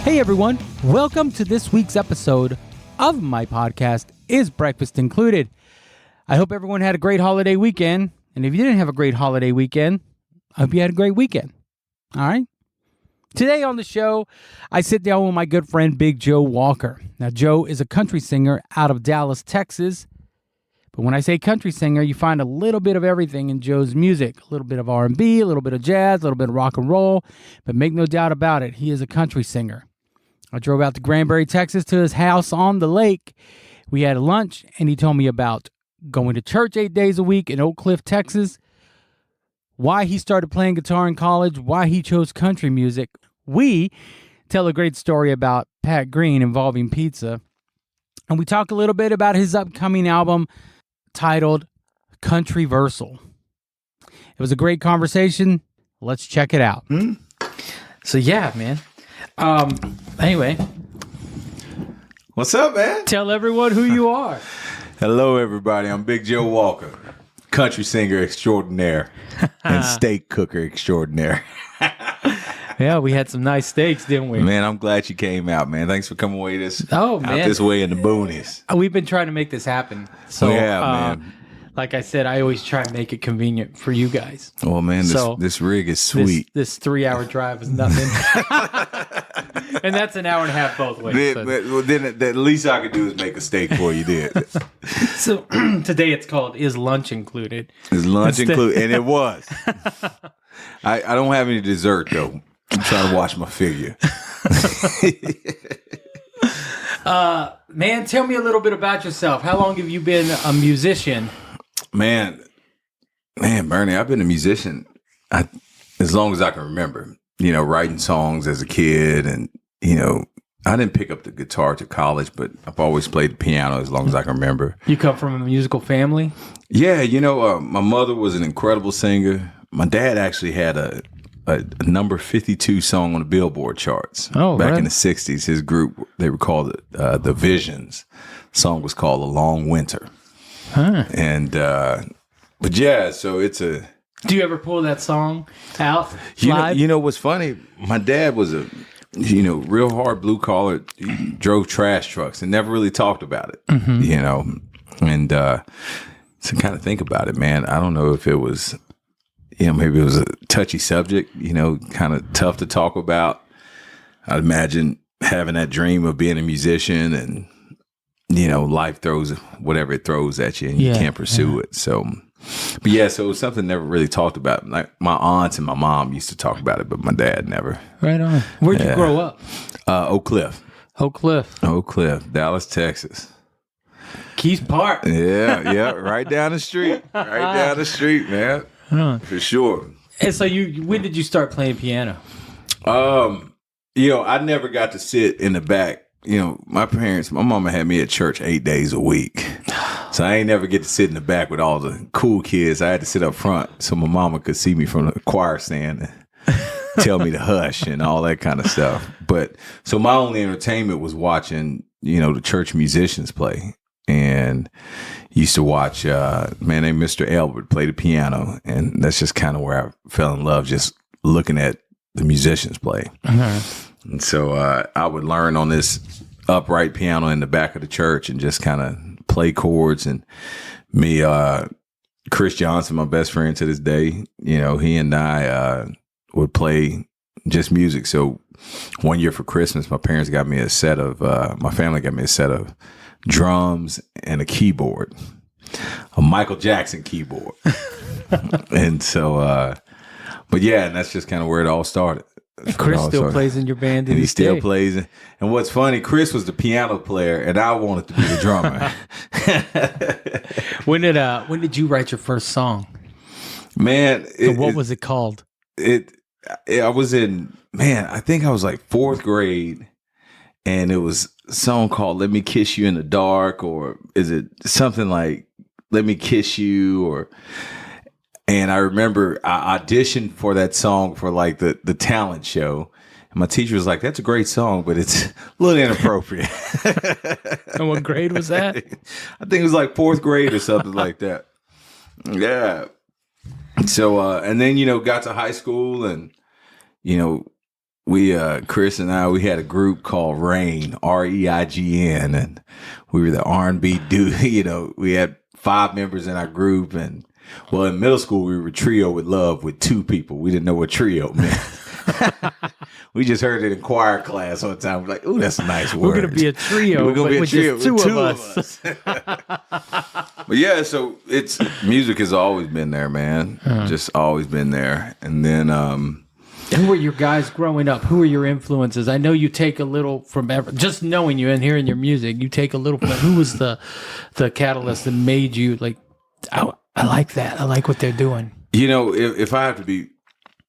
Hey everyone, welcome to this week's episode of my podcast, Is Breakfast Included? I hope everyone had a great holiday weekend, and if you didn't have a great holiday weekend, I hope you had a great weekend. All right? Today on the show, I sit down with my good friend Big Joe Walker. Now, Joe is a country singer out of Dallas, Texas. But when I say country singer, you find a little bit of everything in Joe's music. A little bit of R&B, a little bit of jazz, a little bit of rock and roll. But make no doubt about it, he is a country singer. I drove out to Granbury, Texas to his house on the lake. We had lunch, and he told me about going to church 8 days a week in Oak Cliff, Texas, why he started playing guitar in college, why he chose country music. We tell a great story about Pat Green involving pizza. And we talk a little bit about his upcoming album titled Countryversal. It was a great conversation. Let's check it out. So yeah, man. Anyway. What's up, man? Tell everyone who you are. Hello, everybody. I'm Big Joe Walker, country singer extraordinaire and steak cooker extraordinaire. Yeah, we had some nice steaks, didn't we? Man, I'm glad you came out, man. Thanks for coming away out man. this way in the boonies. We've been trying to make this happen. So, man. Like I said, I always try and make it convenient for you guys. Oh, man, this rig is sweet. This 3-hour drive is nothing. And that's an hour and a half both ways. Then the least I could do is make a steak for you, did. So today it's called Is Lunch Included? Is lunch included? And it was. I don't have any dessert, though. I'm trying to watch my figure. Man, tell me a little bit about yourself. How long have you been a musician? Man, Bernie, I've been a musician as long as I can remember. You know, writing songs as a kid, and I didn't pick up the guitar to college, but I've always played the piano as long as I can remember. You come from a musical family? Yeah, my mother was an incredible singer. My dad actually had a number 52 song on the Billboard charts back in the 60s. His group, they were called The Visions. The song was called A Long Winter. Huh. And, but yeah, so it's a... Do you ever pull that song out live? You know what's funny? My dad was a, real hard blue collar, drove trash trucks and never really talked about it, and to kind of think about it, man, I don't know if it was... maybe it was a touchy subject, kind of tough to talk about. I'd imagine having that dream of being a musician and, life throws whatever it throws at you and you can't pursue it. So, so it was something never really talked about. Like my aunts and my mom used to talk about it, but my dad never. Right on. Where'd you grow up? Oak Cliff. Oak Cliff, Dallas, Texas. Keys Park. Yeah, right down the street. Right down the street, man. Huh. For sure. And so when did you start playing piano? I never got to sit in the back. My mama had me at church 8 days a week. So I ain't never get to sit in the back with all the cool kids. I had to sit up front so my mama could see me from the choir stand and tell me to hush and all that kind of stuff. But so my only entertainment was watching, the church musicians play. And used to watch a man named Mr. Elbert play the piano. And that's just kind of where I fell in love, just looking at the musicians play. Uh-huh. And so I would learn on this upright piano in the back of the church and just kind of play chords. And me, Chris Johnson, my best friend to this day, he and I would play just music. So one year for Christmas, my family got me a set of drums and a keyboard, a Michael Jackson keyboard. And so, and that's just kind of where it all started. Chris still plays in your band, and he still plays. And what's funny, Chris was the piano player, and I wanted to be the drummer. When did you write your first song? Man, what was it called? I was I think I was like fourth grade, and it was a song called "Let Me Kiss You in the Dark," or is it something like "Let Me Kiss You," And I remember I auditioned for that song for like the talent show. And my teacher was like, "That's a great song, but it's a little inappropriate." And what grade was that? I think it was like fourth grade or something like that. Yeah. So, and then, got to high school and, Chris and I, we had a group called Rain, REIGN, and we were the R&B dude. You know, we had 5 members in our group, and well, in middle school we were Trio with Love with 2 people. We didn't know what trio meant. We just heard it in choir class all the time. We're like, "Ooh, that's a nice word. We're gonna be a trio. We're gonna be a trio with 2 of us." But yeah, so music has always been there, man. Just always been there. And then who were your guys growing up? Who were your influences? I know you take a little from just knowing you and hearing your music. You take a little from who was the catalyst that made you like, I like that. I like what they're doing. You know, if I have to be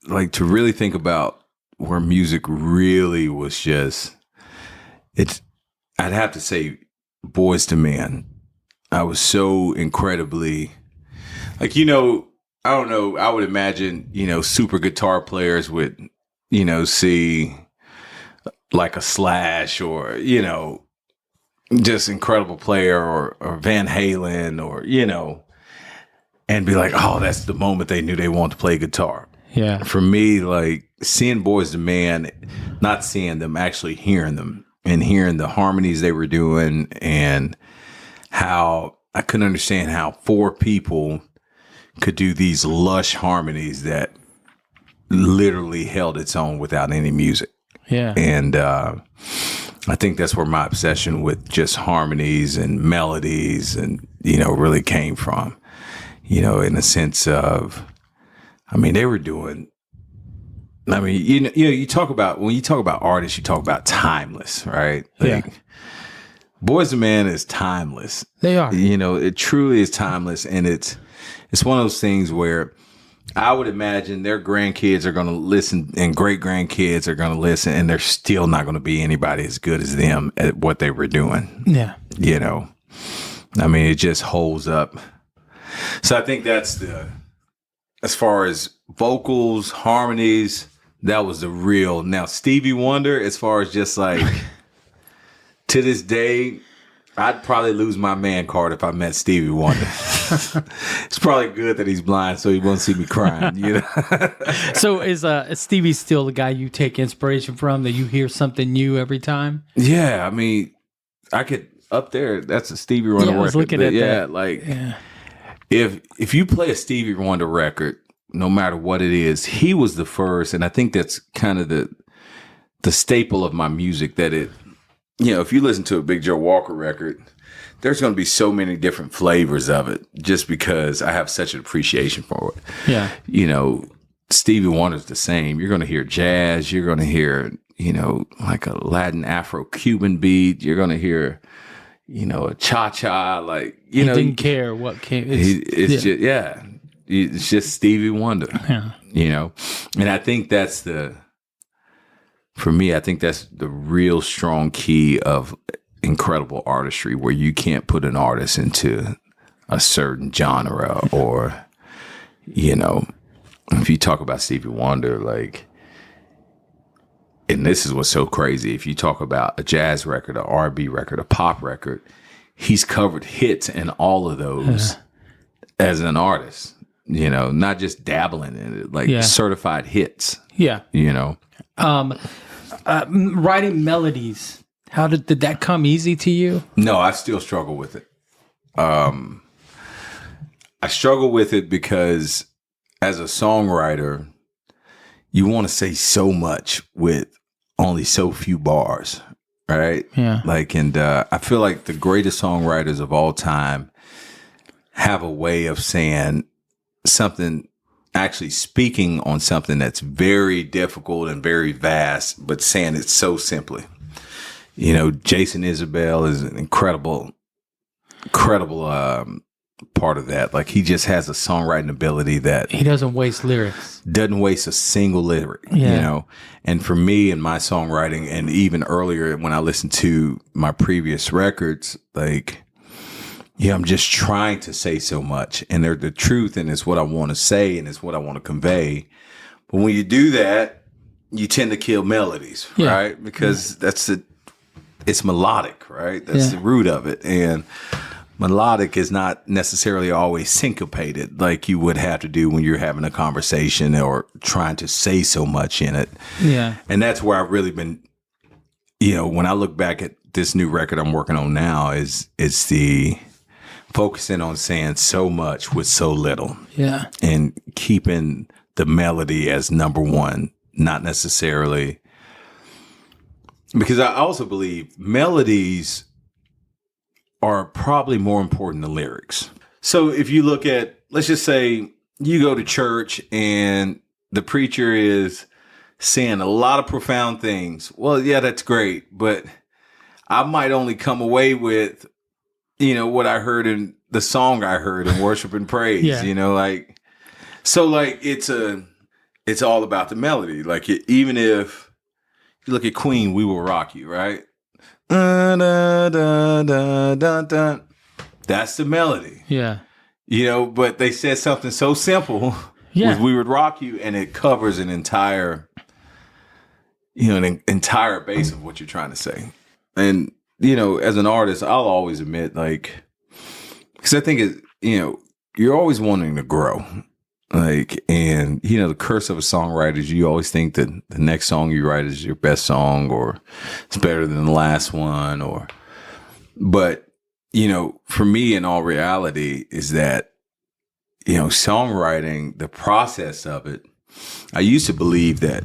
like to really think about where music really was just, I'd have to say Boyz II Men. I was so incredibly, like, you know, I don't know, I would imagine, you know, super guitar players would, you know, see like a Slash or, you know, just incredible player or Van Halen or, you know, and be like, oh, that's the moment they knew they wanted to play guitar. Yeah. For me, like seeing Boyz II Men, not seeing them, actually hearing them and hearing the harmonies they were doing, and how I couldn't understand how 4 people could do these lush harmonies that literally held its own without any music. Yeah. And I think that's where my obsession with just harmonies and melodies and, you know, really came from, you know, in the sense of, I mean, they were doing, I mean, you know, you talk about, when you talk about artists, you talk about timeless, right? Like, Yeah. Boyz II Men is timeless. They are. You know, it truly is timeless. And it's one of those things where I would imagine their grandkids are going to listen and great grandkids are going to listen, and they're still not going to be anybody as good as them at what they were doing. Yeah. You know, I mean, it just holds up. So I think as far as vocals, harmonies, that was the real. Now, Stevie Wonder, as far as just like, to this day, I'd probably lose my man card if I met Stevie Wonder. It's probably good that he's blind so he won't see me crying, you know? So is Stevie still the guy you take inspiration from, that you hear something new every time? Yeah, I mean, I could, up there, that's a Stevie Wonder record. I was looking at that. Like, if you play a Stevie Wonder record, no matter what it is, he was the first, and I think that's kind of the staple of my music, that it, you know, if you listen to a Big Joe Walker record, there's going to be so many different flavors of it just because I have such an appreciation for it. Yeah. You know, Stevie Wonder's the same. You're going to hear jazz. You're going to hear, you know, like a Latin Afro-Cuban beat. You're going to hear, you know, a cha-cha. Like, you know. He didn't care what came. It's just Stevie Wonder. Yeah. You know, and I think that's for me, I think that's the real strong key of incredible artistry, where you can't put an artist into a certain genre, or, you know, if you talk about Stevie Wonder, like, and this is what's so crazy, if you talk about a jazz record, a R&B record, a pop record, he's covered hits in all of those as an artist, you know, not just dabbling in it, like certified hits. Yeah. You know? Writing melodies, did that come easy to you? No, I still struggle with it. I struggle with it because as a songwriter, you want to say so much with only so few bars, right? Yeah. Like, and I feel like the greatest songwriters of all time have a way of saying something, actually speaking on something that's very difficult and very vast, but saying it so simply. You know, Jason Isbell is an incredible part of that. Like, he just has a songwriting ability that he doesn't waste lyrics. Doesn't waste a single lyric, you know? And for me in my songwriting, and even earlier when I listened to my previous records, like, yeah, I'm just trying to say so much, and they're the truth, and it's what I want to say, and it's what I want to convey. But when you do that, you tend to kill melodies, right? Because it's melodic, right? That's the root of it. And melodic is not necessarily always syncopated like you would have to do when you're having a conversation or trying to say so much in it. Yeah. And that's where I've really been, you know, when I look back at this new record I'm working on now, it's the focusing on saying so much with so little. Yeah. And keeping the melody as number one, not necessarily, because I also believe melodies are probably more important than lyrics. So if you look at, let's just say you go to church and the preacher is saying a lot of profound things. Well, yeah, that's great. But I might only come away with, you know, what I heard in the song I heard in worship and praise, you know, like, so like it's all about the melody. Like even if you look at Queen, We Will Rock You, right? Dun, dun, dun, dun, dun, dun. That's the melody. Yeah. You know, but they said something so simple with We Would Rock You, and it covers an entire, you know, an entire base of what you're trying to say. And, you know, as an artist, I'll always admit, like, because I think it, you know, you're always wanting to grow. Like, and, you know, the curse of a songwriter is you always think that the next song you write is your best song, or it's better than the last one, but, you know, for me, in all reality, is that, you know, songwriting, the process of it, I used to believe that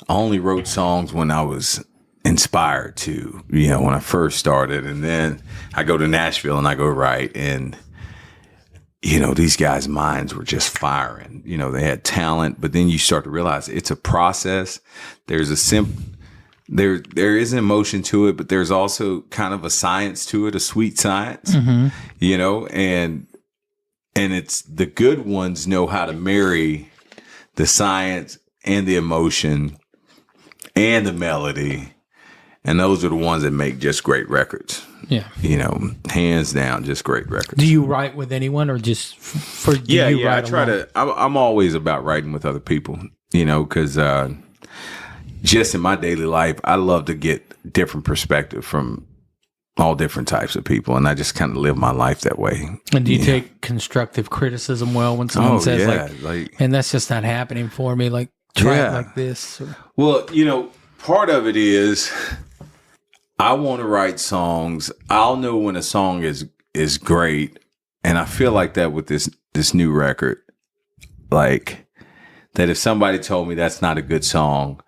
I only wrote songs when I was inspired to, you know, when I first started. And then I go to Nashville and I go write, and, you know, these guys' minds were just firing. You know, they had talent, but then you start to realize it's a process. There's there is an emotion to it, but there's also kind of a science to it, a sweet science, you know, and it's the good ones know how to marry the science and the emotion and the melody. And those are the ones that make just great records. Yeah. You know, hands down, just great records. Do you write with anyone, or just for you? Yeah. I try to, I'm always about writing with other people, you know, because just in my daily life, I love to get different perspective from all different types of people. And I just kind of live my life that way. And do you take constructive criticism well when someone says, like, and that's just not happening for me? Like, try it like this. Or... Well, you know, part of it is I want to write songs. I'll know when a song is great, and I feel like that with this new record. Like that, if somebody told me that's not a good song,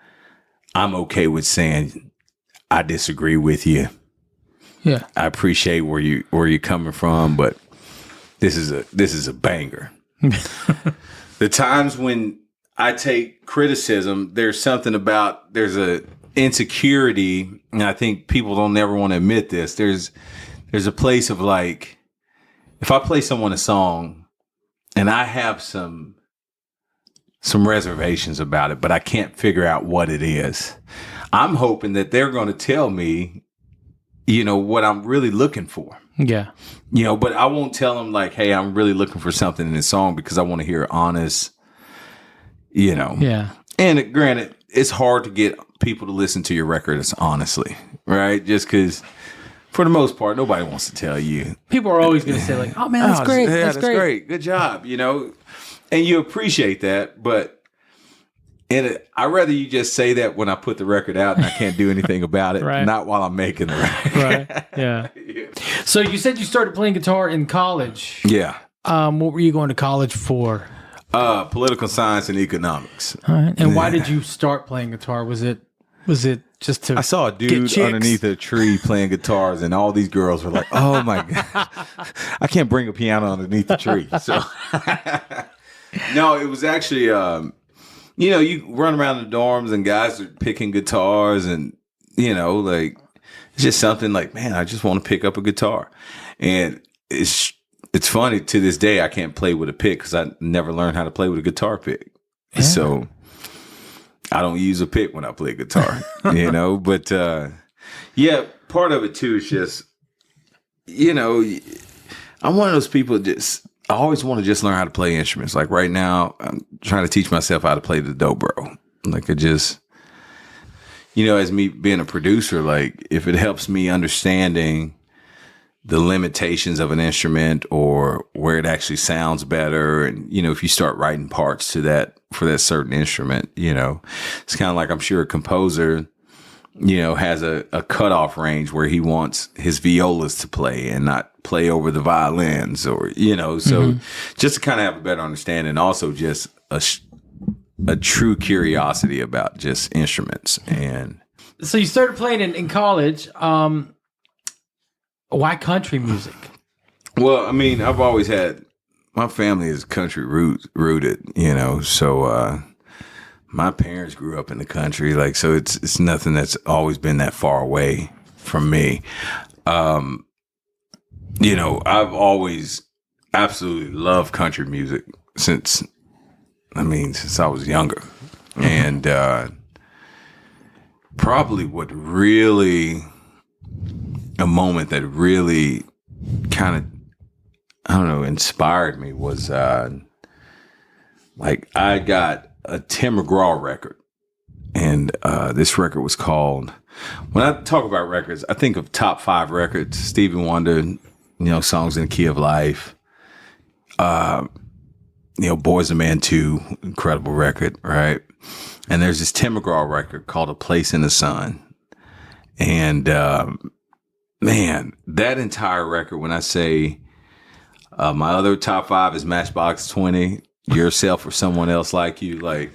I'm okay with saying I disagree with you. Yeah, I appreciate where you're coming from, but this is a banger. The times when I take criticism, there's a insecurity, and I think people don't never want to admit this. There's a place of like, if I play someone a song and I have some reservations about it, but I can't figure out what it is, I'm hoping that they're going to tell me, you know, what I'm really looking for. Yeah. You know, but I won't tell them like, hey, I'm really looking for something in this song, because I want to hear honest, you know. Yeah. And granted, it's hard to get people to listen to your records honestly, right? Just because, for the most part, nobody wants to tell you. People are always going to say like, "Oh man, that's great, that's great, good job," you know, and you appreciate that. But I'd rather you just say that when I put the record out and I can't do anything about it, right. Not while I'm making the record. Right? Yeah. So you said you started playing guitar in college. Yeah. What were you going to college for? Political science and economics. All right. And why did you start playing guitar? Was it just to? I saw a dude underneath a tree playing guitars, and all these girls were like, "Oh my god, I can't bring a piano underneath the tree." So, no, it was actually, you know, you run around the dorms and guys are picking guitars, and you know, like it's just something like, man, I just want to pick up a guitar, and it's funny, to this day, I can't play with a pick because I never learned how to play with a guitar pick. Yeah. So I don't use a pick when I play guitar, you know, but yeah, part of it too is just, you know, I'm one of those people I always want to just learn how to play instruments. Like right now, I'm trying to teach myself how to play the dobro. Like you know, as me being a producer, like if it helps me understanding the limitations of an instrument or where it actually sounds better. And, if you start writing parts to that for that certain instrument, it's kind of like, I'm sure a composer, has a cutoff range where he wants his violas to play and not play over the violins or, so just to kind of have a better understanding. Also just a true curiosity about just instruments. And so you started playing in college. Why country music? Well, I mean, I've always had, my family is country rooted, so my parents grew up in the country, like, so it's nothing that's always been that far away from me. I've always absolutely loved country music since I was younger. And probably a moment that really kind of, inspired me was like I got a Tim McGraw record. And this record was called, when I talk about records, I think of top 5 records, Stevie Wonder, Songs in the Key of Life, Boys and Man 2, incredible record, right? And there's this Tim McGraw record called A Place in the Sun. And man, that entire record, when I say my other top 5 is Matchbox 20, Yourself or Someone Else Like You, like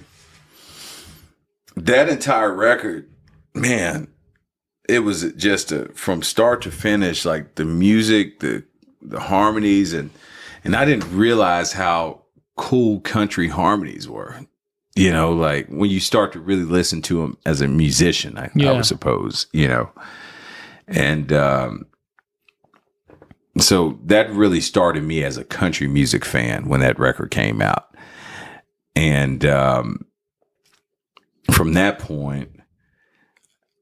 that entire record, man, it was just from start to finish, like the music, the harmonies, and I didn't realize how cool country harmonies were. Like when you start to really listen to them as a musician, I would suppose, And so that really started me as a country music fan when that record came out. And from that point,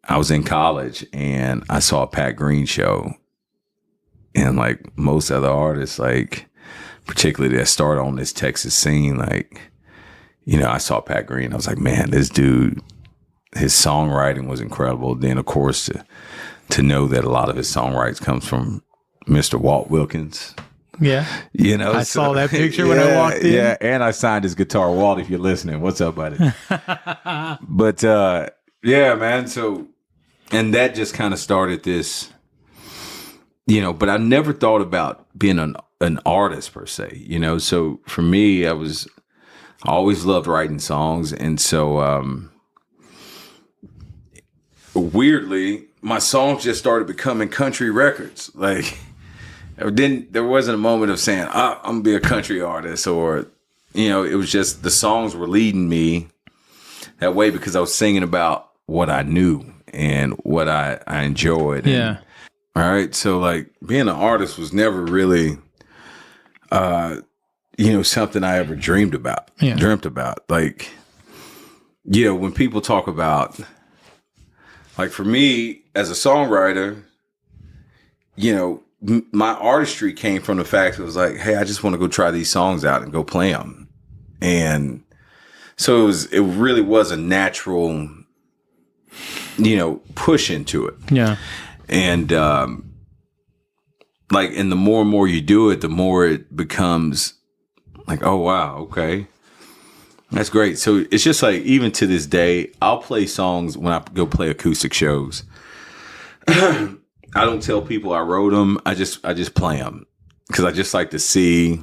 I was in college and I saw a Pat Green show. And like most other artists, like particularly that started on this Texas scene, like, I saw Pat Green. I was like, man, this dude, his songwriting was incredible. Then, of course, to know that a lot of his songwriting comes from Mr. Walt Wilkins. Yeah. I saw that picture when I walked in. Yeah, and I signed his guitar. Walt, if you're listening, what's up, buddy? But, yeah, man, so, and that just kind of started this, but I never thought about being an artist per se, so for me, I always loved writing songs. And so, weirdly, my songs just started becoming country records. Like, there wasn't a moment of saying, I'm going to be a country artist, or, it was just the songs were leading me that way because I was singing about what I knew and what I enjoyed. Yeah. And, all right. So like being an artist was never really, something I ever dreamt about. Like, when people talk about, like for me as a songwriter, my artistry came from the fact that it was like, hey, I just want to go try these songs out and go play them. And so it really was a natural, push into it. Yeah. And, like, and the more and more you do it, the more it becomes like, oh, wow, okay. That's great. So it's just like, even to this day, I'll play songs when I go play acoustic shows. I don't tell people I wrote them. I just play them because I just like to see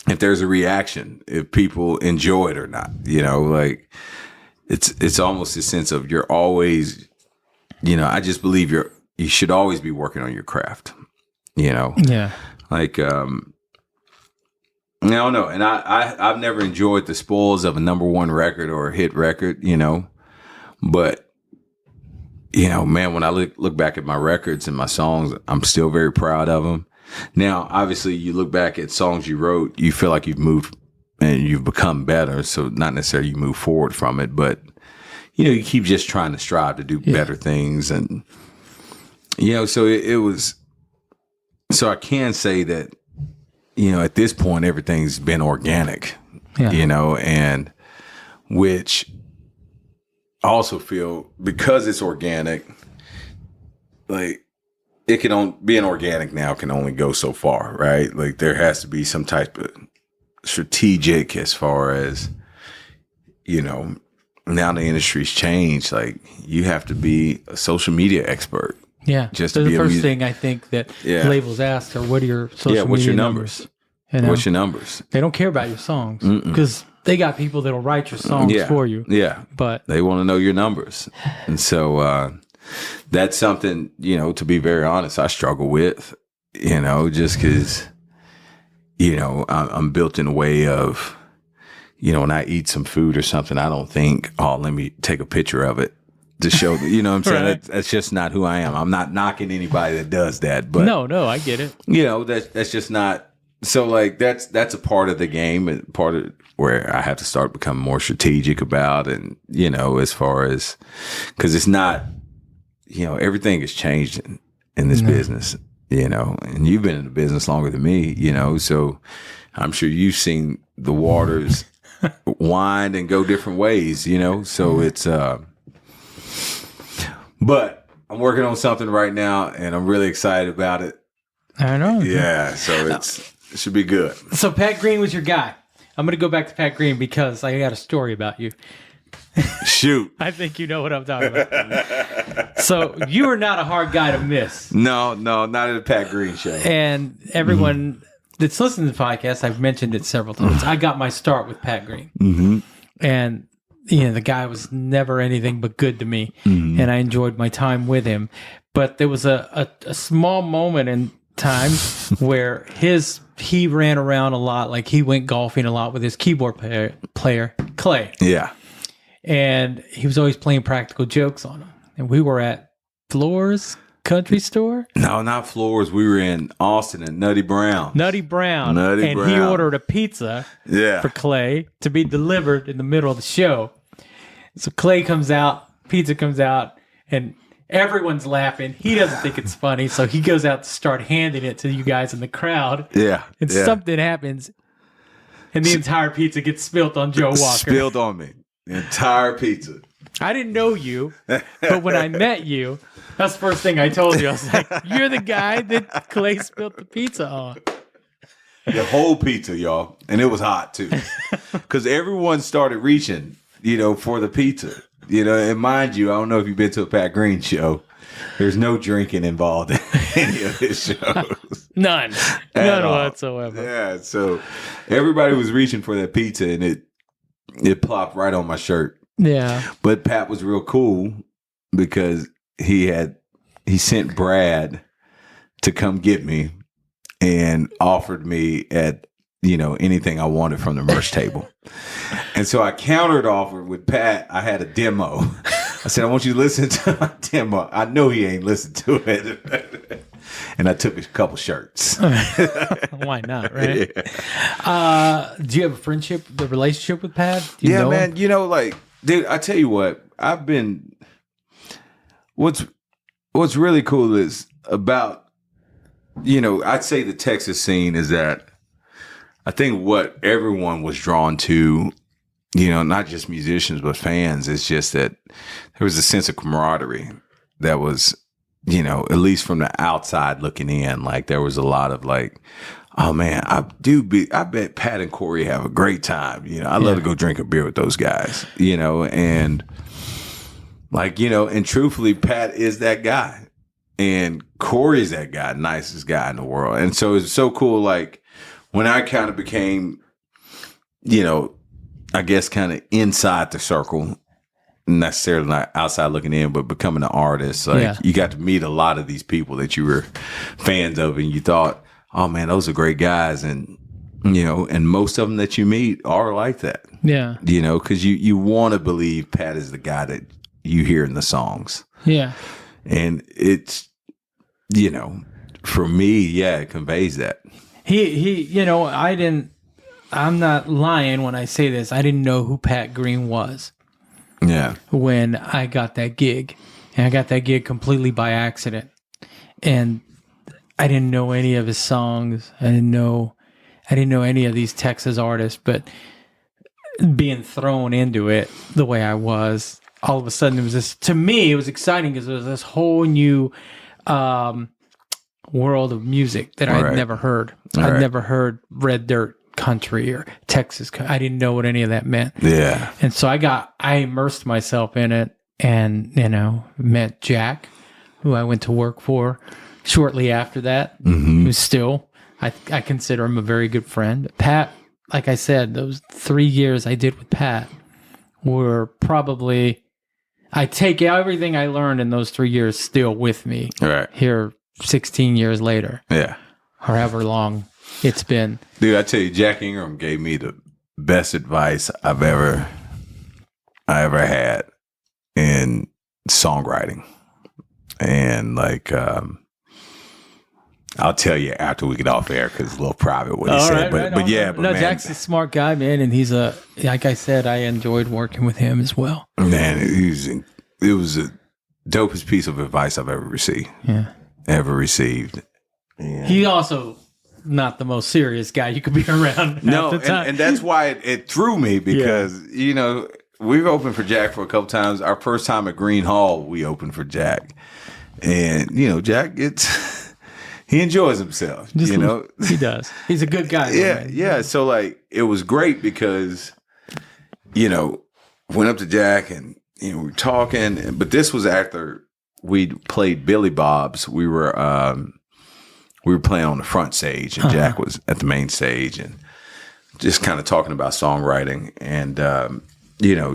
if there's a reaction, if people enjoy it or not. Like it's almost a sense of you're always, I just believe you should always be working on your craft. Yeah. Like I don't know, and I've never enjoyed the spoils of a number one record or a hit record, but man, when I look back at my records and my songs, I'm still very proud of them. Now, obviously, you look back at songs you wrote, you feel like you've moved and you've become better. So not necessarily you move forward from it, but you keep just trying to strive to do better things, and so it was. So I can say that at this point everything's been organic, and which I also feel because it's organic, like being organic now can only go so far, right? Like there has to be some type of strategic as far as, now the industry's changed. Like you have to be a social media expert. Yeah. Just so to the be first thing I think that labels ask are, what are your social media what's your numbers? What's your numbers? They don't care about your songs because they got people that'll write your songs for you. Yeah. But they want to know your numbers. And so that's something, to be very honest, I struggle with, just because, I'm built in a way of, when I eat some food or something, I don't think, oh, let me take a picture of it to show, what I'm saying? Right. That's just not who I am. I'm not knocking anybody that does that. But no, I get it. That's just not. So like that's a part of the game and part of where I have to start becoming more strategic about, and as far as, because it's not, everything has changed in this business, and you've been in the business longer than me, so I'm sure you've seen the waters wind and go different ways, so it's but I'm working on something right now and I'm really excited about it. I know. Yeah, so it should be good. So Pat Green was your guy. I'm going to go back to Pat Green because I got a story about you. Shoot. I think you know what I'm talking about. So you are not a hard guy to miss. No, not at a Pat Green show. And everyone that's listening to the podcast, I've mentioned it several times. I got my start with Pat Green. Mm-hmm. And the guy was never anything but good to me. And I enjoyed my time with him. But there was a small moment in time where he ran around a lot, like he went golfing a lot with his keyboard player Clay. Yeah. And he was always playing practical jokes on him. And we were at Floor's Country Store. No, not Floor's. We were in Austin at Nutty Brown. And he ordered a pizza for Clay to be delivered in the middle of the show. So Clay comes out, pizza comes out, and everyone's laughing. He doesn't think it's funny, so he goes out to start handing it to you guys in the crowd. Yeah. And something happens, and the entire pizza gets spilt on Joe Walker. Spilled on me. The entire pizza. I didn't know you, but when I met you, that's the first thing I told you. I was like, you're the guy that Clay spilled the pizza on. The whole pizza, y'all. And it was hot, too. Because everyone started reaching, for the pizza. And mind you, I don't know if you've been to a Pat Green show. There's no drinking involved in any of his shows. None whatsoever. Yeah, so everybody was reaching for that pizza, and it plopped right on my shirt. Yeah. But Pat was real cool because he sent Brad to come get me and offered me at anything I wanted from the merch table. And so I countered offered with Pat. I had a demo. I said, I want you to listen to my demo. I know he ain't listened to it. And I took a couple shirts. Why not, right? Yeah. Do you have the relationship with Pat? Yeah, man. Dude, I tell you what, what's really cool is about, I'd say the Texas scene is that I think what everyone was drawn to, not just musicians, but fans, is just that there was a sense of camaraderie that was, at least from the outside looking in, like there was a lot of like, oh man, I bet Pat and Corey have a great time. I love to go drink a beer with those guys, and like, and truthfully, Pat is that guy and Corey's that guy, nicest guy in the world. And so it's so cool. Like when I kind of became, I guess kind of inside the circle, necessarily not outside looking in, but becoming an artist, like you got to meet a lot of these people that you were fans of and you thought, oh man, those are great guys. And, and most of them that you meet are like that. Yeah. Because you want to believe Pat is the guy that you hear in the songs. Yeah. And it's, for me, it conveys that. I'm not lying when I say this. I didn't know who Pat Green was. Yeah. When I got that gig. And I got that gig completely by accident. And I didn't know any of his songs. I didn't know any of these Texas artists, but being thrown into it the way I was, all of a sudden it was this, to me, it was exciting because it was this whole new world of music that I'd never heard. I'd never heard red dirt country or Texas. I didn't know what any of that meant. Yeah. And so I immersed myself in it and, met Jack, who I went to work for shortly after that, who's still, I consider him a very good friend. Pat, like I said, those 3 years I did with Pat were probably, I take everything I learned in those 3 years still with me here 16 years later. Yeah. However long it's been. Dude, I tell you, Jack Ingram gave me the best advice I ever had in songwriting. And like, I'll tell you after we get off air because it's a little private what he said. But man, Jack's a smart guy, man, and he's like I said, I enjoyed working with him as well. Man, it was the dopest piece of advice I've ever received. Yeah, ever received. Yeah. He also not the most serious guy you could be around. No, half the time. And that's why it threw me because we've opened for Jack for a couple times. Our first time at Green Hall, we opened for Jack, and Jack he enjoys himself. He does. He's a good guy. Yeah. So like it was great because went up to Jack and we were talking, but this was after we played Billy Bob's. We were playing on the front stage, and Jack was at the main stage, and just kind of talking about songwriting. And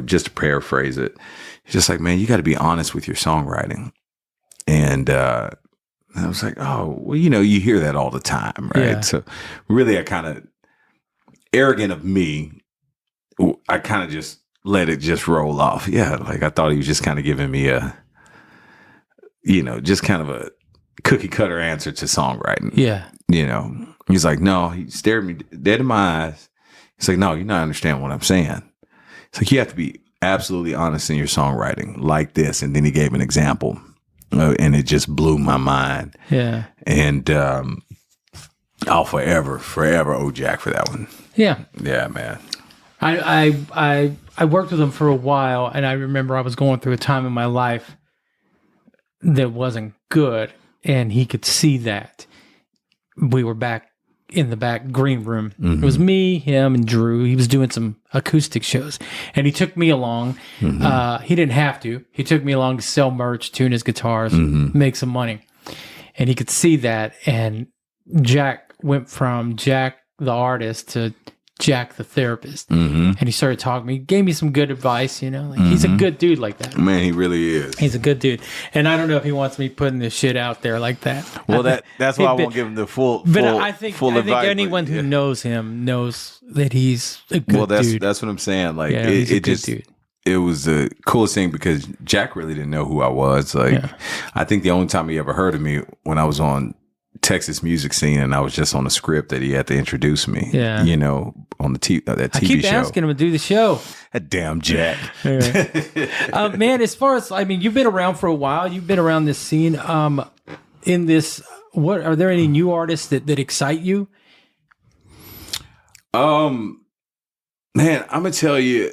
just to paraphrase it, he's just like, "Man, you got to be honest with your songwriting." And I was like, "Oh, well, you hear that all the time, right?" Yeah. So really, I kind of arrogant of me, I kind of just let it just roll off. Yeah, like I thought he was just kind of giving me a, just kind of a cookie cutter answer to songwriting. Yeah. He's like, no, he stared me dead in my eyes. He's like, no, you're not understanding what I'm saying. It's like, you have to be absolutely honest in your songwriting like this. And then he gave an example and it just blew my mind. Yeah. And I'll forever owe Jack for that one. Yeah. Yeah, man. I worked with him for a while, and I remember I was going through a time in my life that wasn't good, and he could see that. We were back in the back green room. It was me, him, and Drew. He was doing some acoustic shows, and he took me along. He didn't have to. He took me along to sell merch, tune his guitars, make some money. And he could see that, and Jack went from Jack the artist to Jack the therapist. And he started talking to me, gave me some good advice, he's a good dude like that. Man, he really is. He's a good dude. And I don't know if he wants me putting this shit out there like that. Well, that's why I won't give him the full I think advice, anyone who knows him knows that he's a good dude. That's what I'm saying. Like he's a good dude. It was the coolest thing because Jack really didn't know who I was. Like I think the only time he ever heard of me when I was on Texas music scene, and I was just on a script that he had to introduce me. Yeah, on the that TV show. I keep asking him to do the show. That damn Jack. Man, as far as you've been around for a while. You've been around this scene. In this, what are there any new artists that excite you? Man, I'm gonna tell you.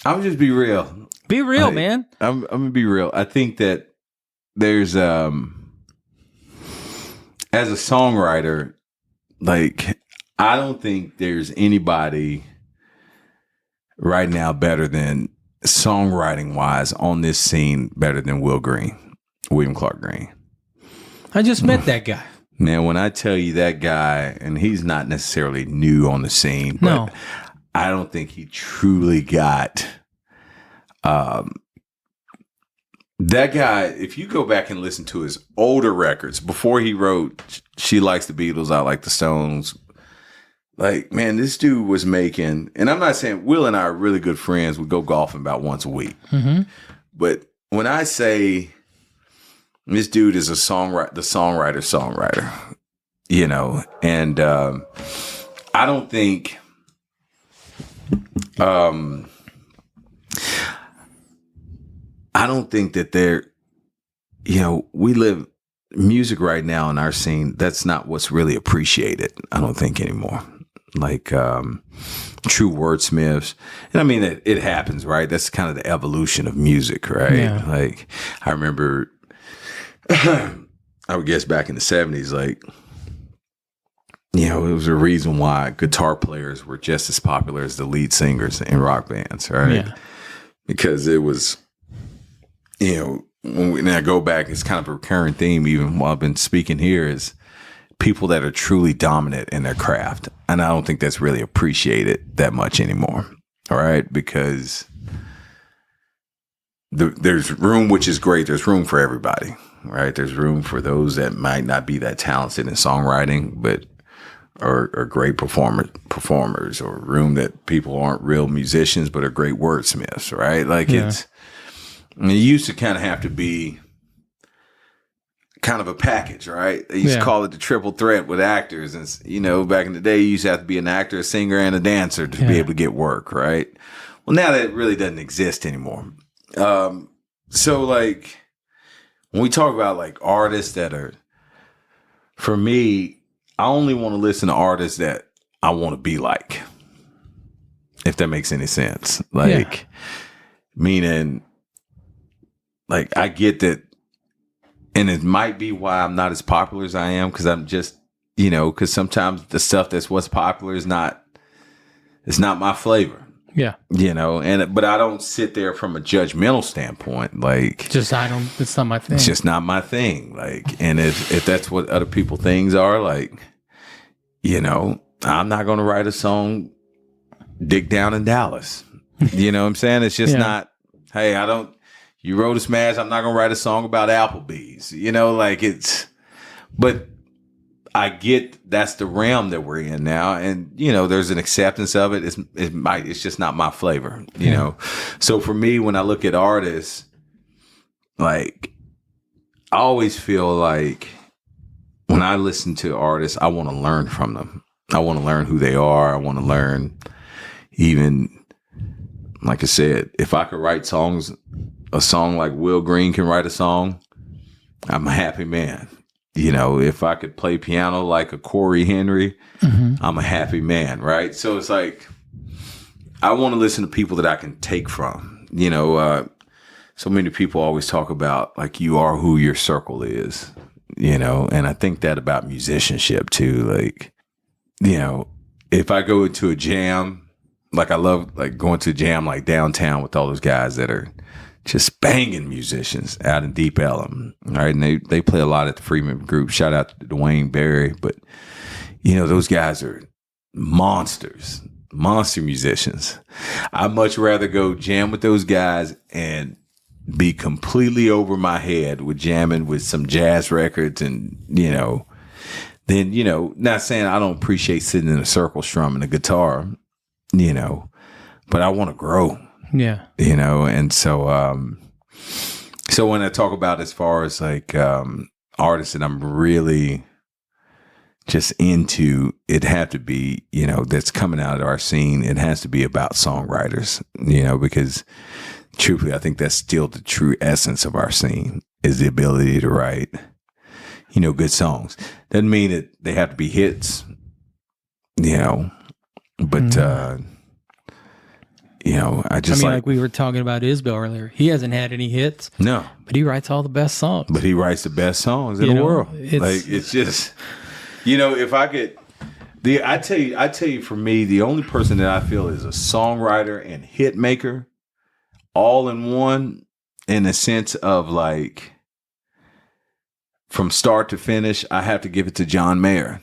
I'm just be real. Be real, man. I'm gonna be real. I think that there's as a songwriter, like, I don't think there's anybody right now better than songwriting wise on this scene better than William Clark Green. I just met that guy. Man, when I tell you that guy, and he's not necessarily new on the scene, but I don't think he truly got that guy. If you go back and listen to his older records before he wrote She Likes the Beatles, I Like the Stones, like, man, this dude was making, and I'm not saying Will and I are really good friends. We go golfing about once a week. But when I say this dude is the songwriter, and I don't think that they're, we live music right now in our scene. That's not what's really appreciated, I don't think, anymore. Like true wordsmiths. And I mean, it happens, right? That's kind of the evolution of music, right? Yeah. Like, I remember I would guess back in the 70s, like, you know, it was a reason why guitar players were just as popular as the lead singers in rock bands, right? Yeah. Because it was, you know, when I go back, it's kind of a recurring theme, even while I've been speaking here, is people that are truly dominant in their craft. And I don't think that's really appreciated that much anymore. All right. Because there's room, which is great. There's room for everybody, right? There's room for those that might not be that talented in songwriting, but are great performers, or room that people aren't real musicians, but are great wordsmiths, right? Like it used to kind of have to be kind of a package, right? They used to call it the triple threat with actors. And, you know, back in the day, you used to have to be an actor, a singer, and a dancer to be able to get work, right? Well, now that really doesn't exist anymore. So, like, when we talk about, like, artists that are, for me, I only want to listen to artists that I want to be like, if that makes any sense. Like, meaning, like, I get that. And it might be why I'm not as popular as I am, because I'm just, you know, because sometimes the stuff that's what's popular is not, it's not my flavor. Yeah. You know, but I don't sit there from a judgmental standpoint. Like, it's not my thing. It's just not my thing. Like, and if that's what other people things are, like, you know, I'm not going to write a song, Dick Down in Dallas. You know what I'm saying? It's just not, hey, you wrote a smash, I'm not going to write a song about Applebee's. You know, like but I get that's the realm that we're in now. And, you know, there's an acceptance of it. It's just not my flavor, you know? So for me, when I look at artists, like, I always feel like when I listen to artists, I want to learn from them. I want to learn who they are. I want to learn, even, like I said, if I could write a song like Will Green can write a song, I'm a happy man. You know, if I could play piano like a Corey Henry, I'm a happy man, right? So it's like, I want to listen to people that I can take from. You know, so many people always talk about, like, you are who your circle is, you know, and I think that about musicianship too. Like, you know, if I go into a jam, like, I love, like, going to a jam like downtown with all those guys that are just banging musicians out in Deep Ellum, right? And they play a lot at the Freeman Group. Shout out to Dwayne Barry. But, you know, those guys are monster musicians. I'd much rather go jam with those guys and be completely over my head with jamming with some jazz records and, you know, then, you know, not saying I don't appreciate sitting in a circle strumming a guitar, you know, but I want to grow. Yeah. You know, and so when I talk about, as far as like artists that I'm really just into, it had to be, you know, that's coming out of our scene. It has to be about songwriters, you know, because truthfully, I think that's still the true essence of our scene, is the ability to write, you know, good songs. Doesn't mean that they have to be hits, you know, but you know, I mean, like we were talking about Isbell earlier. He hasn't had any hits. No. But he writes all the best songs. But he writes the best songs in the world. It's just, you know, if I could, I tell you, for me, the only person that I feel is a songwriter and hit maker, all in one, in the sense of, like, from start to finish, I have to give it to John Mayer.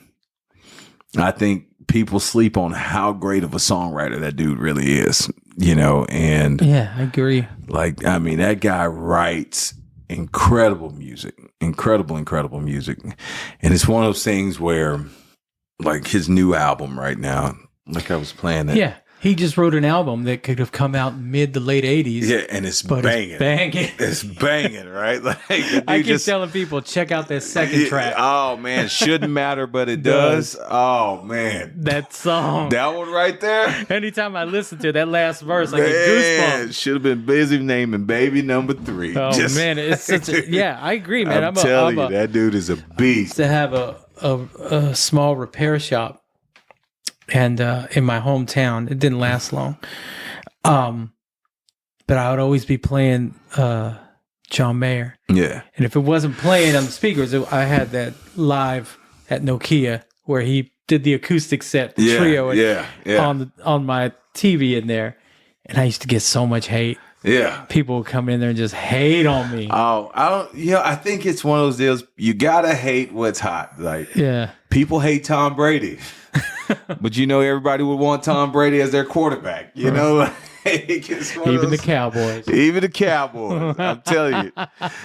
I think people sleep on how great of a songwriter that dude really is, you know, and yeah, I agree. Like, I mean, that guy writes incredible music. And it's one of those things where, like, his new album right now, like, I was playing it. Yeah. He just wrote an album that could have come out mid to late 80s. Yeah, and it's banging. It's banging, right? Like, I keep telling people, check out that second track. Oh, man. Shouldn't matter, but it does. Oh, man. That song. That one right there. Anytime I listen to that last verse, I get goosebumps. Should have been busy naming baby number 3. Oh, man. It's such a... Yeah, I agree, man. I'm telling you, that dude is a beast. To have a small repair shop. And in my hometown, it didn't last long. But I would always be playing John Mayer. Yeah. And if it wasn't playing on the speakers, I had that live at Nokia where he did the acoustic set, the trio, on my TV in there. And I used to get so much hate. Yeah. People would come in there and just hate on me. Oh, I think it's one of those deals. You gotta hate what's hot. Like, people hate Tom Brady, but everybody would want Tom Brady as their quarterback. Even the Cowboys. Even the Cowboys. I'm telling you.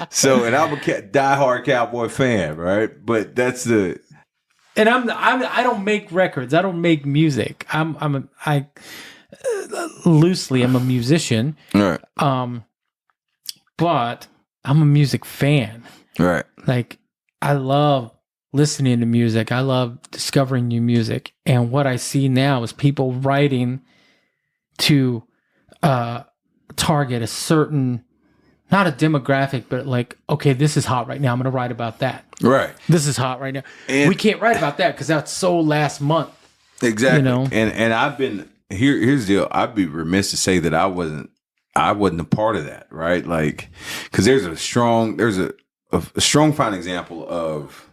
So, and I'm a diehard Cowboy fan, right? But that's the. And I don't make records. I don't make music. Loosely, I'm a musician. Right. But I'm a music fan. Right. Like, I love listening to music. I love discovering new music. And what I see now is people writing to target a certain, not a demographic, but like, okay, this is hot right now. I'm going to write about that. Right. This is hot right now. And we can't write about that because that's so last month. Exactly. And I've been here's the deal. I'd be remiss to say that I wasn't a part of that, right? Like, because there's a strong fine example of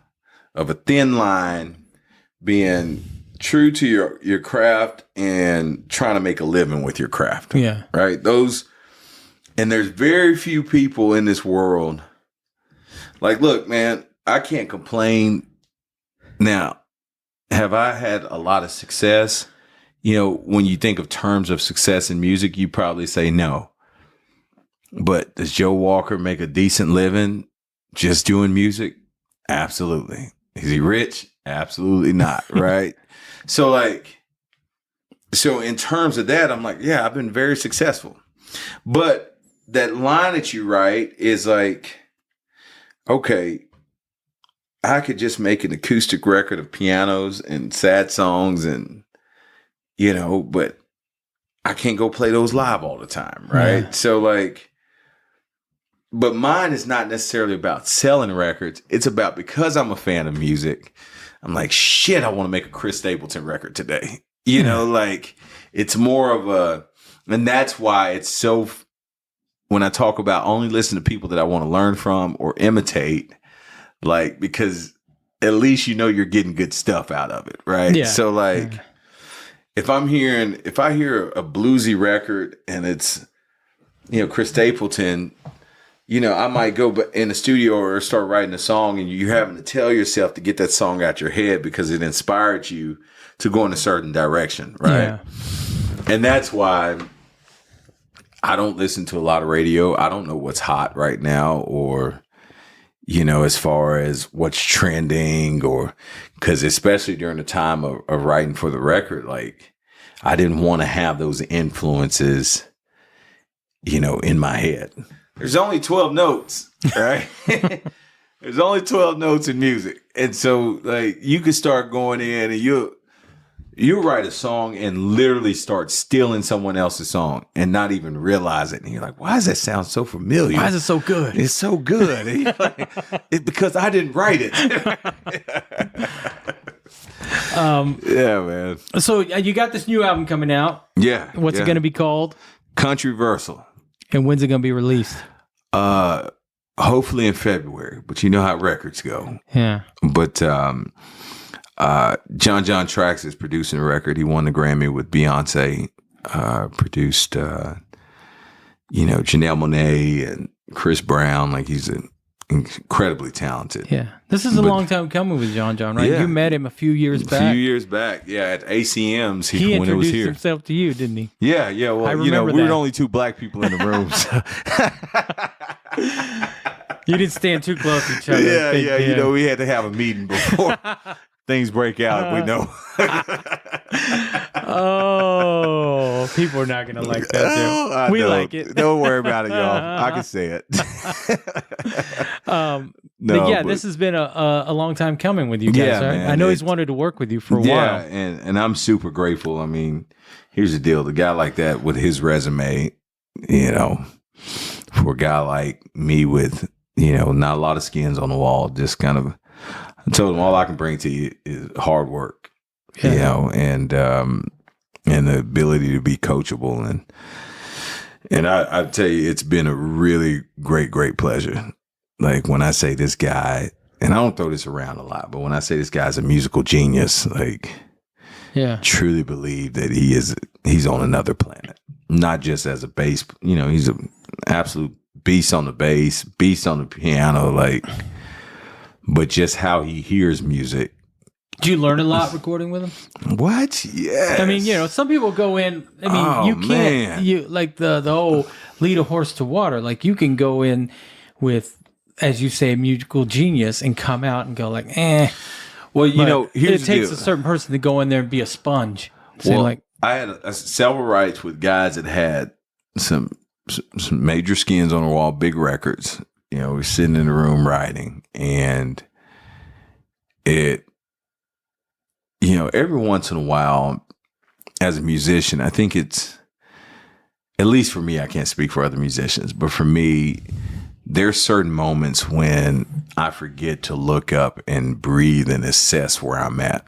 a thin line being true to your craft and trying to make a living with your craft. Yeah. Right. And there's very few people in this world. Like, look, man, I can't complain. Now, have I had a lot of success? When you think of terms of success in music, you probably say no. But does Joe Walker make a decent living just doing music? Absolutely. Is he rich? Absolutely not. Right. So in terms of that, I'm like, yeah, I've been very successful. But that line that you write is like, okay, I could just make an acoustic record of pianos and sad songs and, but I can't go play those live all the time. Right. Yeah. So but mine is not necessarily about selling records. It's about, because I'm a fan of music, I'm like, shit, I want to make a Chris Stapleton record today. It's more of and that's why it's so, when I talk about only listen to people that I want to learn from or imitate, because at least you're getting good stuff out of it. Right. Yeah. So if I hear a bluesy record and it's, Chris Stapleton, I might go in the studio or start writing a song, and you're having to tell yourself to get that song out your head because it inspired you to go in a certain direction. Right. Yeah. And that's why I don't listen to a lot of radio. I don't know what's hot right now, or, as far as what's trending, or because especially during the time of writing for the record, I didn't want to have those influences, in my head. There's only 12 notes, right? There's only 12 notes in music. And so you could start going in and you write a song and literally start stealing someone else's song and not even realize it. And you're like, why does that sound so familiar? Why is it so good? It's so good. And you're like, it's because I didn't write it. Yeah, man. So you got this new album coming out. Yeah. What's it going to be called? Countryversal. And when's it going to be released? Hopefully in February, but you know how records go. Yeah. But Jon Jon Traxx is producing a record. He won the Grammy with Beyonce. Produced, Janelle Monáe and Chris Brown. He's incredibly talented. Yeah. This is a long time coming with Jon Jon, right? Yeah. You met him a few years back. A few years back, yeah, at ACM's he when it was here. He introduced himself to you, didn't he? Yeah. Well, we were the only two black people in the room. So. You didn't stand too close to each other. Yeah. We had to have a meeting before things break out. We know. Oh, people are not going to like that, we like it. Don't worry about it, y'all. I can say it. This has been a long time coming with you guys, right? Man, I know he's wanted to work with you for a while. Yeah, and I'm super grateful. I mean, here's the deal. The guy like that with his resume, for a guy like me with, not a lot of skins on the wall, just kind of, I told him all I can bring to you is hard work, and the ability to be coachable. And I tell you, it's been a really great pleasure. Like when I say this guy, and I don't throw this around a lot, but when I say this guy's a musical genius, like, yeah, truly believe that he's on another planet. Not just as a bass, he's an absolute beast on the bass, beast on the piano, like, but just how he hears music. Did you learn a lot recording with him? What? Yeah. I mean, some people go in. I mean, you can't. Man. You like the whole lead a horse to water. Like you can go in with, as you say, musical genius, and come out and go like, eh. Well, here's it takes a certain person to go in there and be a sponge. Well, like I had several writes with guys that had some major skins on the wall, big records. We're sitting in the room writing, and it. Every once in a while, as a musician, I think it's, at least for me, I can't speak for other musicians, but for me, there's certain moments when I forget to look up and breathe and assess where I'm at.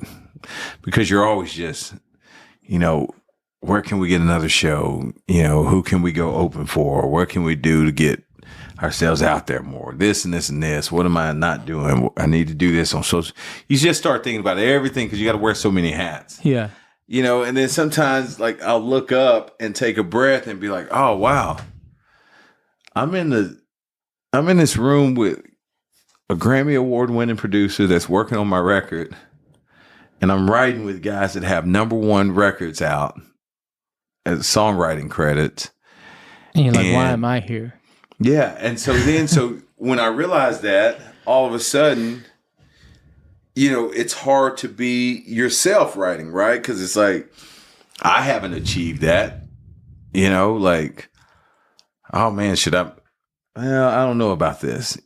Because you're always just, where can we get another show? Who can we go open for? What can we do to get ourselves out there more? This and this and this. What am I not doing? I need to do this on social. You just start thinking about everything because you got to wear so many hats. Yeah. And then sometimes like I'll look up and take a breath and be like, oh wow, I'm in this room with a Grammy Award winning producer that's working on my record, and I'm writing with guys that have #1 records out as songwriting credits. And you're like, why am I here? Yeah. And so when I realized that, all of a sudden, it's hard to be yourself writing, right? Because it's like, I haven't achieved that, like, oh man, well, I don't know about this,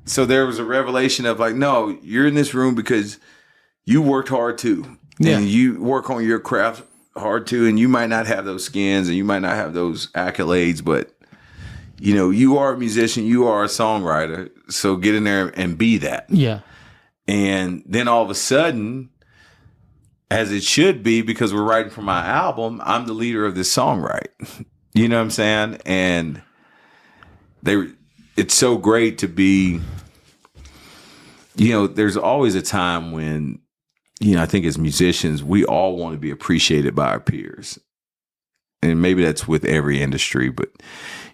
so there was a revelation of like, no, you're in this room because you worked hard too. Yeah. And you work on your craft hard too. And you might not have those skins and you might not have those accolades, but you are a musician, you are a songwriter, so get in there and be that. Yeah. And then all of a sudden, as it should be, because we're writing for my album, I'm the leader of this songwrite. You know what I'm saying? And it's so great to be, there's always a time when, I think as musicians, we all want to be appreciated by our peers. And maybe that's with every industry, but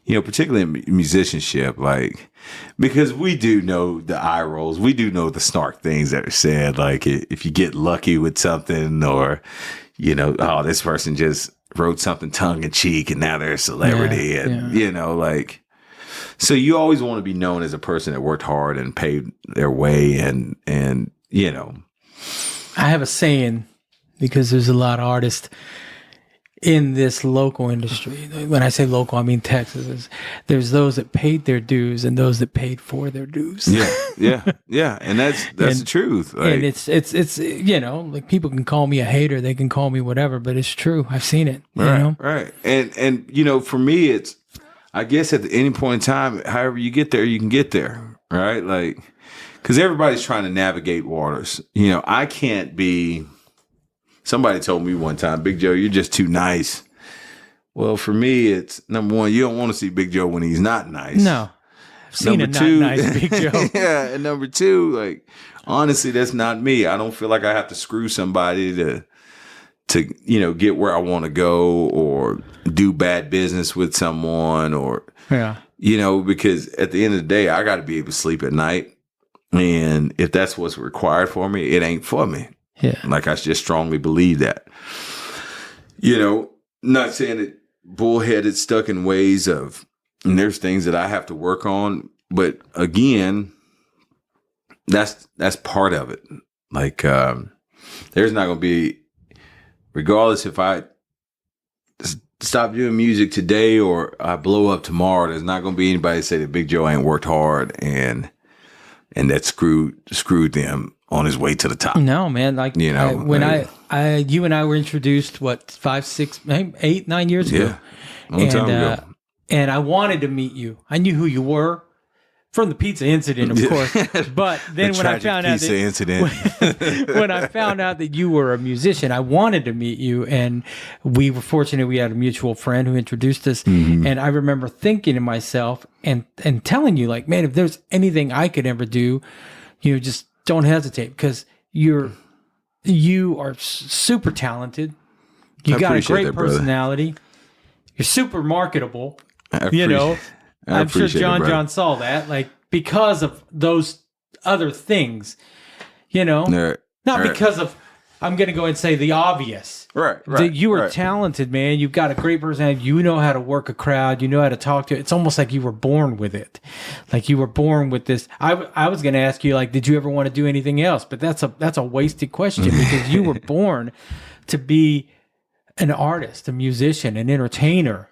particularly in musicianship, like, because we do know the eye rolls, we do know the snark things that are said. Like if you get lucky with something, or, oh, this person just wrote something tongue in cheek and now they're a celebrity. And, so you always want to be known as a person that worked hard and paved their way. And, I have a saying, because there's a lot of artists in this local industry. When I say local, I mean Texas. There's those that paid their dues and those that paid for their dues. Yeah. And that's the truth. Like, and it's like people can call me a hater, they can call me whatever, but it's true. I've seen it. Right. And for me, it's, I guess at any point in time, however you get there, you can get there. Right. Like, because everybody's trying to navigate waters. I can't be. Somebody told me one time, Big Joe, you're just too nice. Well, for me, it's number one, you don't want to see Big Joe when he's not nice. No. I've seen a not nice Big Joe. Yeah. And number two, like, honestly, that's not me. I don't feel like I have to screw somebody to get where I want to go, or do bad business with someone, or, because at the end of the day, I got to be able to sleep at night. And if that's what's required for me, it ain't for me. Yeah. Like, I just strongly believe that. Not saying that bullheaded, stuck in ways of, and there's things that I have to work on. But again, that's part of it. Like, there's not going to be, regardless if I stop doing music today or I blow up tomorrow, there's not going to be anybody say that Big Joe ain't worked hard and that screwed them on his way to the top. No, man. Like, you and I were introduced, 5, 6, 8, 9 years ago. Yeah. Long time ago. And I wanted to meet you. I knew who you were, from the pizza incident, of course. But then The when I tragic found out pizza incident. when I found out that you were a musician, I wanted to meet you, and we were fortunate we had a mutual friend who introduced us. Mm-hmm. And I remember thinking to myself and telling you, like, man, if there's anything I could ever do, just don't hesitate, because you are super talented. You got a great personality. Brother. You're super marketable. I'm sure Jon saw that, like, because of those other things, not because of, I'm going to go and say the obvious. Right. You are talented, man. You've got a great personality. You know how to work a crowd. You know how to talk to it. It's almost like you were born with it. Like you were born with this. I was going to ask you, like, did you ever want to do anything else? But that's a wasted question, because you were born to be an artist, a musician, an entertainer,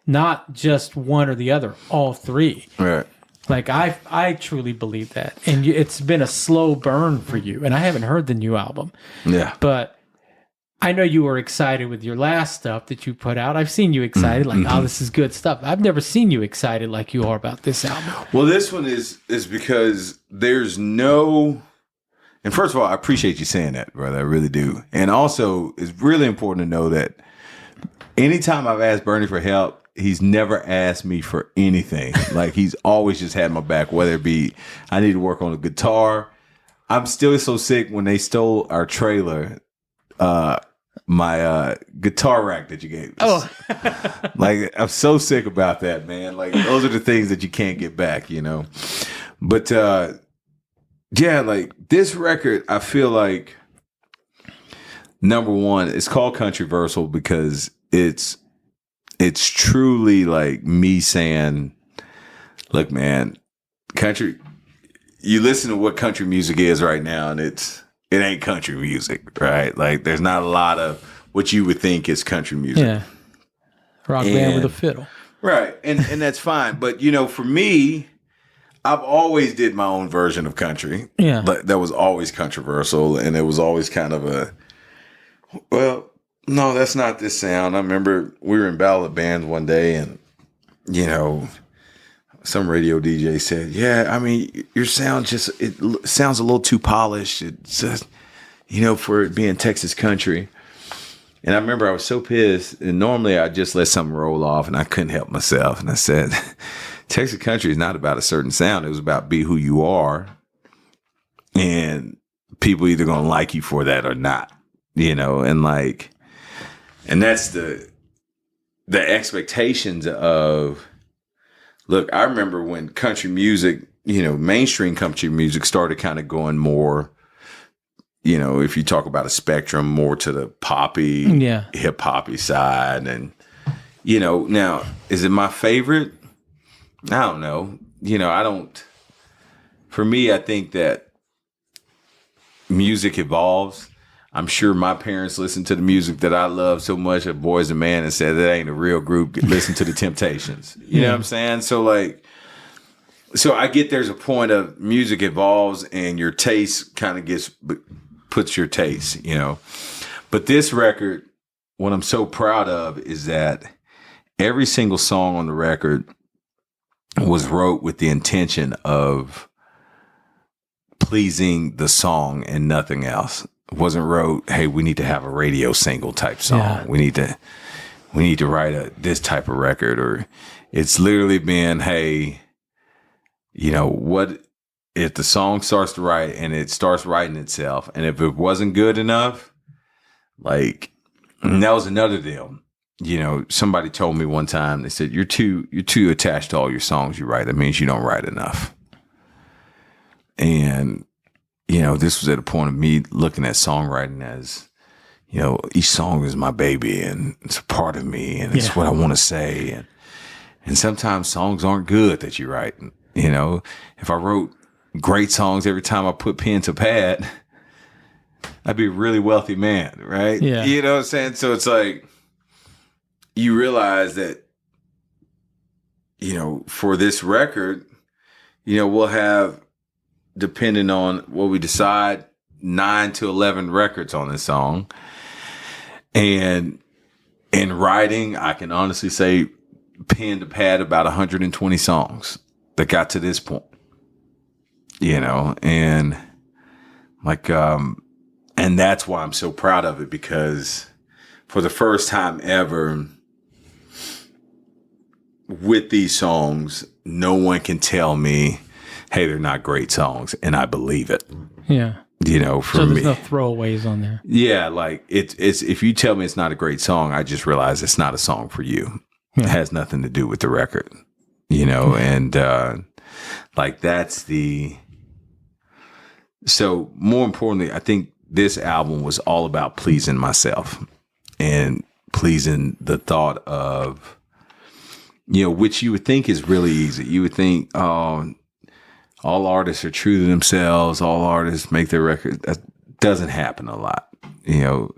not just one or the other, all three. Right. Like I truly believe that, and it's been a slow burn for you. And I haven't heard the new album. Yeah. But I know you were excited with your last stuff that you put out. I've seen you excited, oh, this is good stuff. I've never seen you excited like you are about this album. Well, this one is because there's no. And first of all, I appreciate you saying that, brother. I really do. And also, it's really important to know that anytime I've asked Bernie for help, he's never asked me for anything. Like, he's always just had my back, whether it be I need to work on a guitar. I'm still so sick when they stole our trailer, my guitar rack that you gave us. Oh. Like, I'm so sick about that, man. Like, those are the things that you can't get back, But, yeah, like, this record, I feel like, number one, it's called Countryversal because it's truly like me saying, look, man, country, you listen to what country music is right now, and it ain't country music, right? Like, there's not a lot of what you would think is country music. Yeah. Rock band with a fiddle. Right. And that's fine. But, for me, I've always did my own version of country. Yeah. But that was always controversial, and it was always kind of no, that's not this sound. I remember we were in ballad band one day, and, some radio DJ said, yeah, I mean, your sound it sounds a little too polished. It's just, for it being Texas country. And I remember I was so pissed, and normally I just let something roll off, and I couldn't help myself. And I said, Texas country is not about a certain sound. It was about be who you are, and people either going to like you for that or not, and that's the expectations of, look, I remember when country music, mainstream country music started kind of going more, if you talk about a spectrum, more to the poppy, hip hoppy side. And, now, is it my favorite? I don't know. For me, I think that music evolves. I'm sure my parents listened to the music that I love so much of Boys and Men and said that ain't a real group. Listen to the Temptations. You know what I'm saying? So I get there's a point of music evolves and your taste kind of puts your taste, But this record, what I'm so proud of is that every single song on the record was wrote with the intention of pleasing the song and nothing else. It wasn't wrote, hey, we need to have a radio single type song. Yeah. We need to write this type of record. Or it's literally been, hey, what if the song starts to write and it starts writing itself, and if it wasn't good enough, like, that was another deal. Somebody told me one time, they said, you're too attached to all your songs you write. That means you don't write enough. And, this was at a point of me looking at songwriting as, each song is my baby, and it's a part of me, and it's what I want to say. And sometimes songs aren't good that you write. If I wrote great songs every time I put pen to pad, I'd be a really wealthy man, right? Yeah. You know what I'm saying? So it's like, you realize that, for this record, we'll have, depending on what we decide, 9 to 11 records on this song. And in writing, I can honestly say pen to pad about 120 songs that got to this point. you know, and like, and that's why I'm so proud of it, because for the first time ever with these songs, no one can tell me, hey, they're not great songs. And I believe it. Yeah. You know, for so there's me. no throwaways on there. Yeah. Like it's, if you tell me it's not a great song, I just realize it's not a song for you. Yeah. It has nothing to do with the record, you know, and, like that's so more importantly, I think this album was all about pleasing myself and pleasing the thought of, you know, which you would think is really easy. You would think, oh, all artists are true to themselves. All artists make their records. That doesn't happen a lot. You know,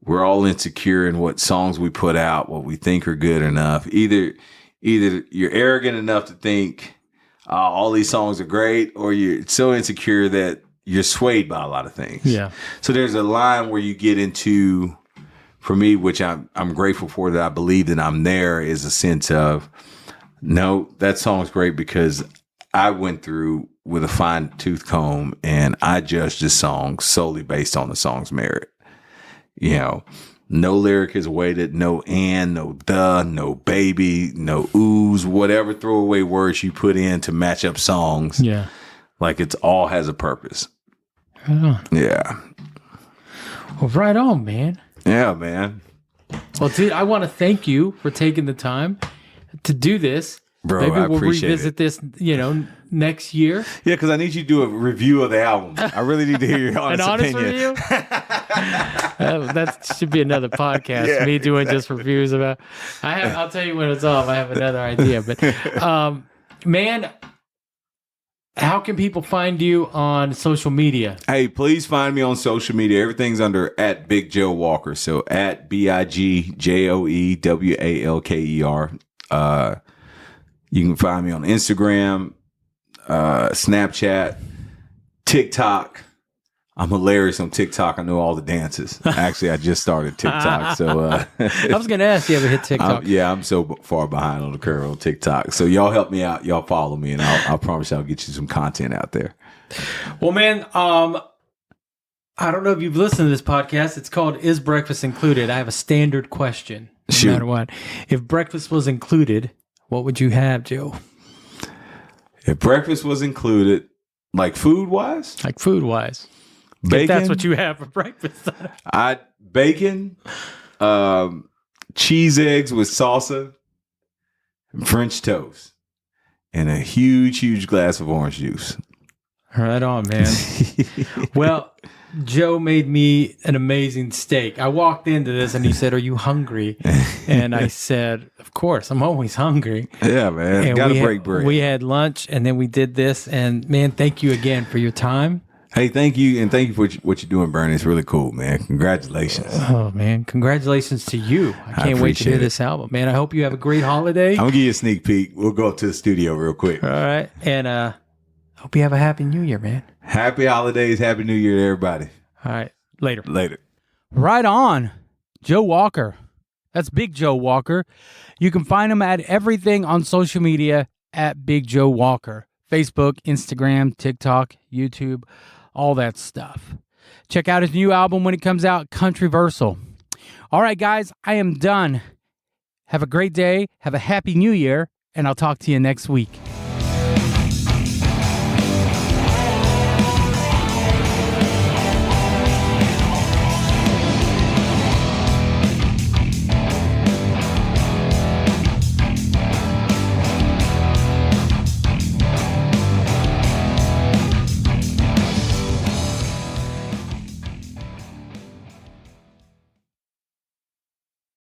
we're all insecure in what songs we put out, what we think are good enough. Either you're arrogant enough to think all these songs are great, or you're so insecure that you're swayed by a lot of things. Yeah. So there's a line where you get into, for me, which I'm grateful for, that I believe that I'm there, is a sense of, no, that song's great because I went through with a fine tooth comb and I judged this song solely based on the song's merit. You know, no lyric is weighted, no and, no the, no baby, no oohs, whatever throwaway words you put in to match up songs. Yeah. Like it's all has a purpose. Right on. Yeah. Well, right on, man. Yeah, man. Well, dude, I want to thank you for taking the time to do this. Bro, Maybe I we'll appreciate revisit this, you know, next year. Yeah, because I need you to do a review of the album. I really need to hear your honest An honest opinion. review? That should be another podcast. Yeah. Me doing just reviews about. I'll tell you when it's off. I have another idea, but man, how can people find you on social media? Hey, please find me on social media. Everything's under at Big Joe Walker. So at BIGJOEWALKER. You can find me on Instagram, Snapchat, TikTok. I'm hilarious on TikTok. I know all the dances. Actually, I just started TikTok. So I was going to ask you ever hit TikTok. I'm so far behind on the curve on TikTok. So y'all help me out. Y'all follow me, and I'll promise I'll get you some content out there. Well, man, I don't know if you've listened to this podcast. It's called Is Breakfast Included? I have a standard question. No matter what. If breakfast was included, what would you have, Joe? If breakfast was included, like food-wise? Like food-wise. Bacon? If that's what you have for breakfast. Bacon, cheese eggs with salsa, French toast, and a huge, huge glass of orange juice. Right on, man. Well, Joe made me an amazing steak. I walked into this and he said, "Are you hungry?" And I said, "Of course, I'm always hungry." Yeah, man. And Got to break bread. We had lunch and then we did this. And man, thank you again for your time. Hey, thank you. And thank you for what you're doing, Bernie. It's really cool, man. Congratulations. Oh, man. Congratulations to you. I can't wait to hear this album, man. I hope you have a great holiday. I'm going to give you a sneak peek. We'll go up to the studio real quick. All right. And hope you have a happy new year, man. Happy holidays. Happy New Year to everybody. All right. Later. Right on. Joe Walker. That's Big Joe Walker. You can find him at everything on social media at Big Joe Walker. Facebook, Instagram, TikTok, YouTube, all that stuff. Check out his new album when it comes out, Countryversal. All right, guys, I am done. Have a great day. Have a happy new year, and I'll talk to you next week.